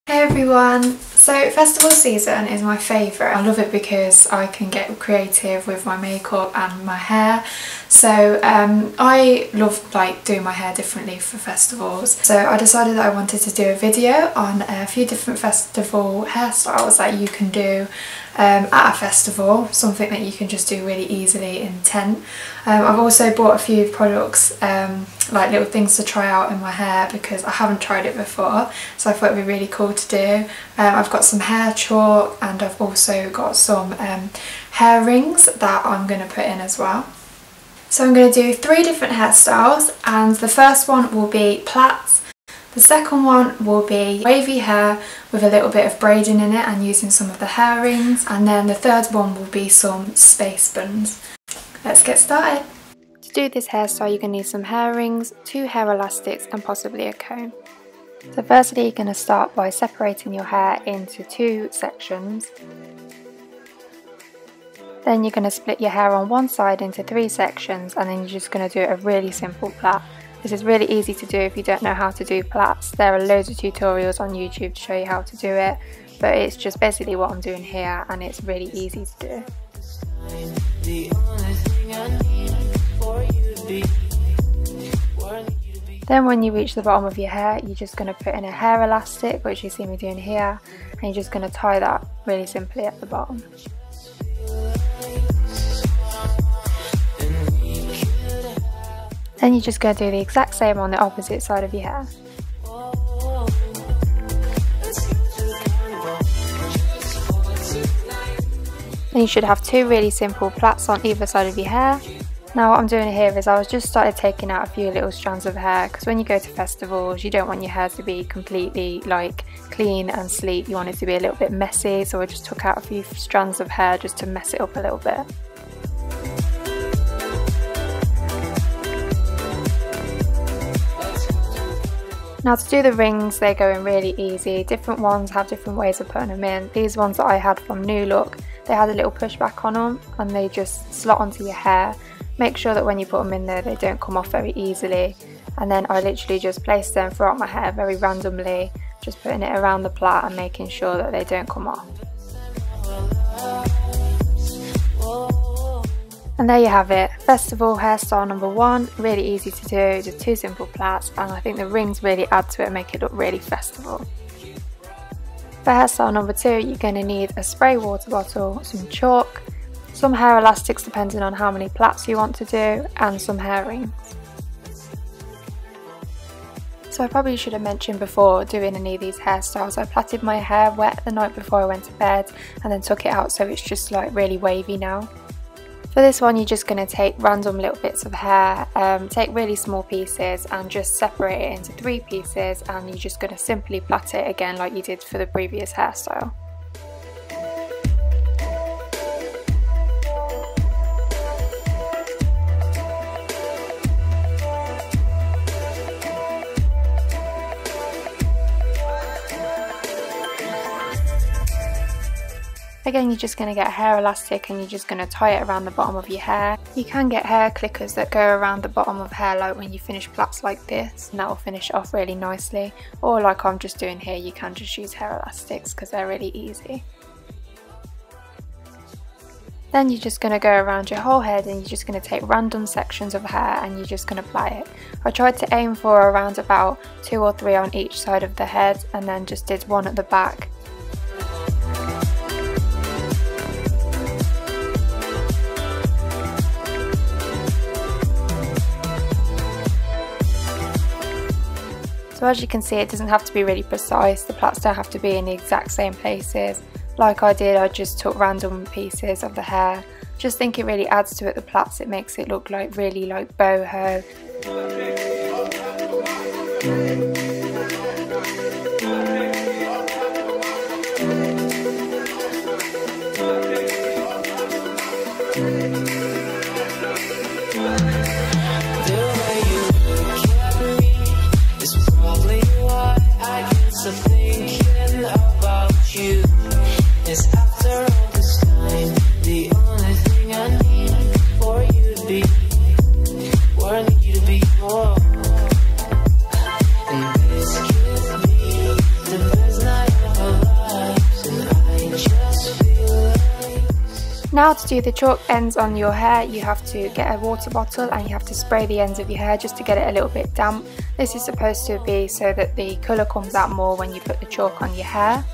Hey everyone! So festival season is my favourite. I love it because I can get creative with my makeup and my hair. So I love doing my hair differently for festivals. So I decided that I wanted to do a video on a few different festival hairstyles that you can do at a festival, something that you can just do really easily in tent. I've also bought a few products, like little things to try out in my hair because I haven't tried it before, so I thought it'd be really cool to do. I've got some hair chalk and I've also got some hair rings that I'm going to put in as well. So I'm going to do 3 different hairstyles, and the first one will be plaits. The second one will be wavy hair with a little bit of braiding in it and using some of the hair rings, and then the third one will be some space buns. Let's get started. To do this hairstyle you're going to need some hair rings, 2 hair elastics and possibly a comb. So firstly you're going to start by separating your hair into 2 sections. Then you're going to split your hair on one side into 3 sections, and then you're just going to do a really simple plait. This is really easy to do if you don't know how to do plaits. There are loads of tutorials on YouTube to show you how to do it, but it's just basically what I'm doing here, and it's really easy to do. Then when you reach the bottom of your hair, you're just going to put in a hair elastic, which you see me doing here, and you're just going to tie that really simply at the bottom. Then you're just going to do the exact same on the opposite side of your hair. And you should have 2 really simple plaits on either side of your hair. Now what I'm doing here is I was just started taking out a few little strands of hair, because when you go to festivals you don't want your hair to be completely clean and sleek, you want it to be a little bit messy, so I just took out a few strands of hair just to mess it up a little bit. Now to do the rings, they go in really easy. Different ones have different ways of putting them in. These ones that I had from New Look, they had a little pushback on them and they just slot onto your hair. Make sure that when you put them in there they don't come off very easily. And then I literally just placed them throughout my hair very randomly, just putting it around the plait and making sure that they don't come off. And there you have it, festival hairstyle number 1, really easy to do, just 2 simple plaits, and I think the rings really add to it and make it look really festival. For hairstyle number 2, you're going to need a spray water bottle, some chalk, some hair elastics depending on how many plaits you want to do, and some hair rings. So I probably should have mentioned before doing any of these hairstyles, I plaited my hair wet the night before I went to bed and then took it out so it's just really wavy now. For this one you're just going to take random little bits of hair, take really small pieces and just separate it into 3 pieces, and you're just going to simply plait it again like you did for the previous hairstyle. Again, you're just going to get a hair elastic and you're just going to tie it around the bottom of your hair. You can get hair clickers that go around the bottom of hair like when you finish plaits like this, and that will finish it off really nicely. Or like I'm just doing here, you can just use hair elastics because they're really easy. Then you're just going to go around your whole head and you're just going to take random sections of hair and you're just going to plait it. I tried to aim for around about 2 or 3 on each side of the head, and then just did 1 at the back. So as you can see, it doesn't have to be really precise, the plaits don't have to be in the exact same places. Like I did, I just took random pieces of the hair. Just think it really adds to it, the plaits, it makes it look really boho. And this could be the best night Now to do the chalk ends on your hair, you have to get a water bottle and you have to spray the ends of your hair just to get it a little bit damp. This is supposed to be so that the colour comes out more when you put the chalk on your hair.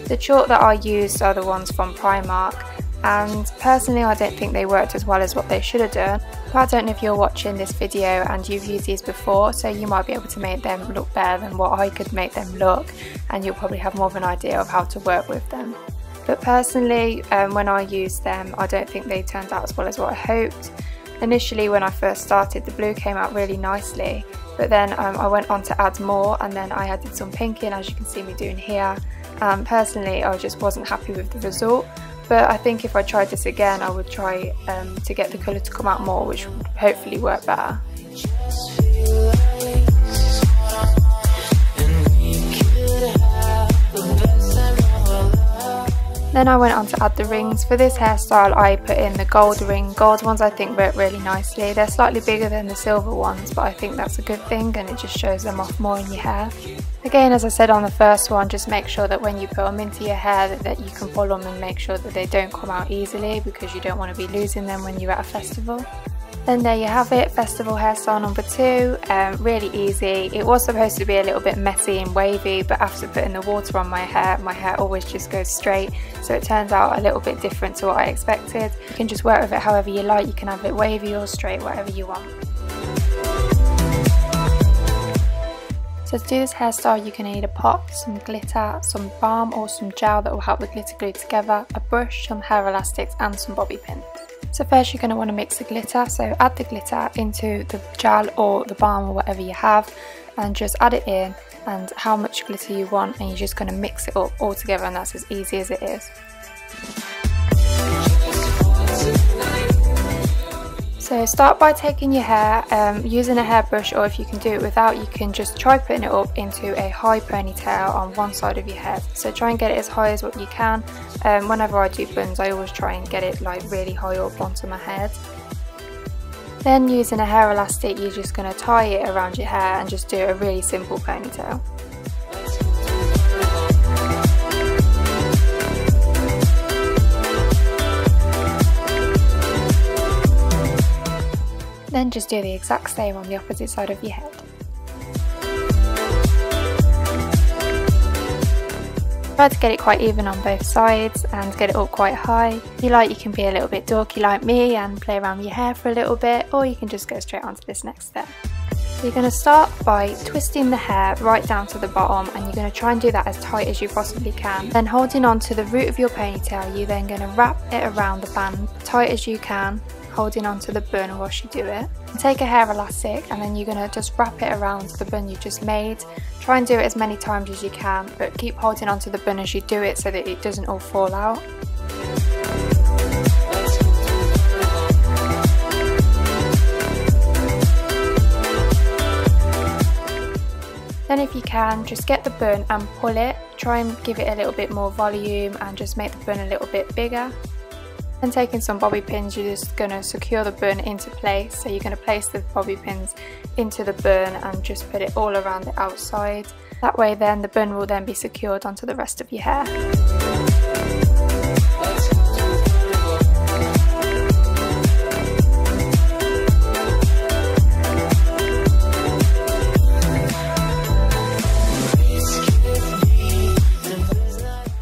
The chalk that I used are the ones from Primark, and personally I don't think they worked as well as what they should have done. But I don't know if you're watching this video and you've used these before, so you might be able to make them look better than what I could make them look, and you'll probably have more of an idea of how to work with them. But personally, when I used them, I don't think they turned out as well as what I hoped. Initially when I first started, the blue came out really nicely, but then I went on to add more, and then I added some pink in, as you can see me doing here. Personally, I just wasn't happy with the result, but I think if I tried this again, I would try to get the colour to come out more, which would hopefully work better. Then I went on to add the rings. For this hairstyle I put in the gold ring. Gold ones I think work really nicely. They're slightly bigger than the silver ones, but I think that's a good thing and it just shows them off more in your hair. Again, as I said on the first one, just make sure that when you put them into your hair that you can pull them and make sure that they don't come out easily, because you don't want to be losing them when you're at a festival. Then there you have it, festival hairstyle number 2, really easy. It was supposed to be a little bit messy and wavy, but after putting the water on my hair always just goes straight, so it turns out a little bit different to what I expected. You can just work with it however you like, you can have it wavy or straight, whatever you want. So to do this hairstyle you can need a pot, some glitter, some balm or some gel that will help the glitter glue together, a brush, some hair elastics and some bobby pins. So first you're going to want to mix the glitter, so add the glitter into the gel or the balm or whatever you have, and just add it in and how much glitter you want, and you're just going to mix it up all together, and that's as easy as it is. So start by taking your hair, using a hairbrush, or if you can do it without, you can just try putting it up into a high ponytail on one side of your head. So try and get it as high as what you can. Whenever I do buns I always try and get it like really high up onto my head. Then using a hair elastic you're just going to tie it around your hair and just do a really simple ponytail. Then just do the exact same on the opposite side of your head. Try to get it quite even on both sides and get it up quite high. If you like, you can be a little bit dorky like me and play around with your hair for a little bit, or you can just go straight on to this next step. So you're going to start by twisting the hair right down to the bottom, and you're going to try and do that as tight as you possibly can. Then holding on to the root of your ponytail, you're then going to wrap it around the band tight as you can, holding on to the bun whilst you do it. And take a hair elastic and then you're going to just wrap it around the bun you've just made. Try and do it as many times as you can, but keep holding on to the bun as you do it so that it doesn't all fall out. Then if you can, just get the bun and pull it. Try and give it a little bit more volume and just make the bun a little bit bigger. Then taking some bobby pins, you're just going to secure the bun into place. So you're going to place the bobby pins into the bun and just put it all around the outside. That way then the bun will then be secured onto the rest of your hair.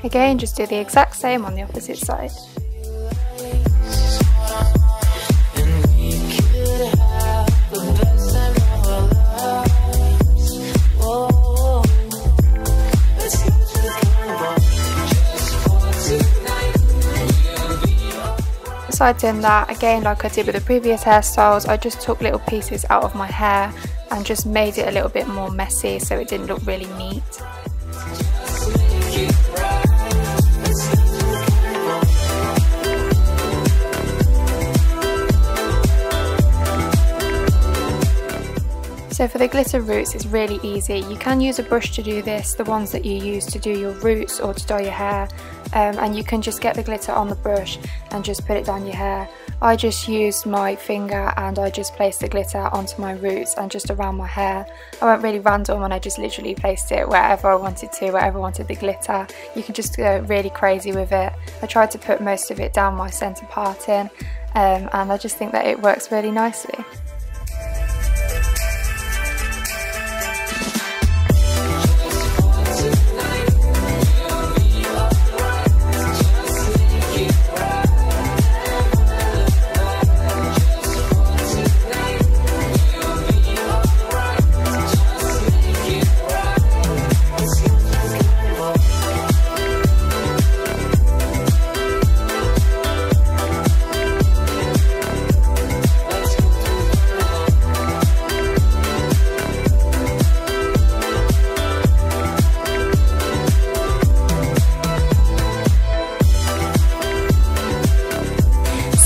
Again, just do the exact same on the opposite side. Besides doing that, again like I did with the previous hairstyles, I just took little pieces out of my hair and just made it a little bit more messy so it didn't look really neat. So for the glitter roots, it's really easy. You can use a brush to do this, the ones that you use to do your roots or to dye your hair, and you can just get the glitter on the brush and just put it down your hair. I just used my finger and I just placed the glitter onto my roots and just around my hair. I went really random and I just literally placed it wherever I wanted to, wherever I wanted the glitter. You can just go really crazy with it. I tried to put most of it down my centre part in, and I just think that it works really nicely.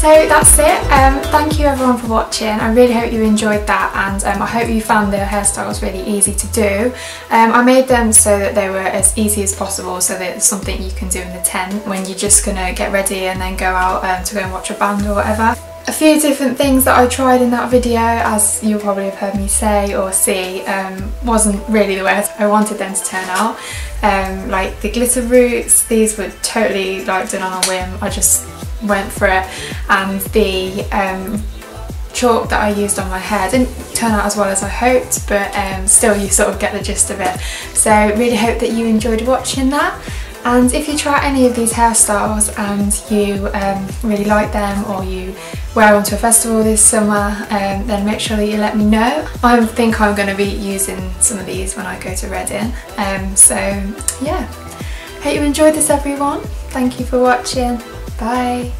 So that's it. Thank you everyone for watching. I really hope you enjoyed that, and I hope you found the hairstyles really easy to do. I made them so that they were as easy as possible, so that it's something you can do in the tent when you're just gonna get ready and then go out to go and watch a band or whatever. A few different things that I tried in that video, as you'll probably have heard me say or see, wasn't really the way I wanted them to turn out. Like the glitter roots, these were totally like done on a whim. I just went for it, and the chalk that I used on my hair didn't turn out as well as I hoped, but still you sort of get the gist of it. So really hope that you enjoyed watching that, and if you try any of these hairstyles and you really like them, or you wear them to a festival this summer, then make sure that you let me know. I think I'm going to be using some of these when I go to Reading, so yeah, hope you enjoyed this everyone. Thank you for watching. Bye.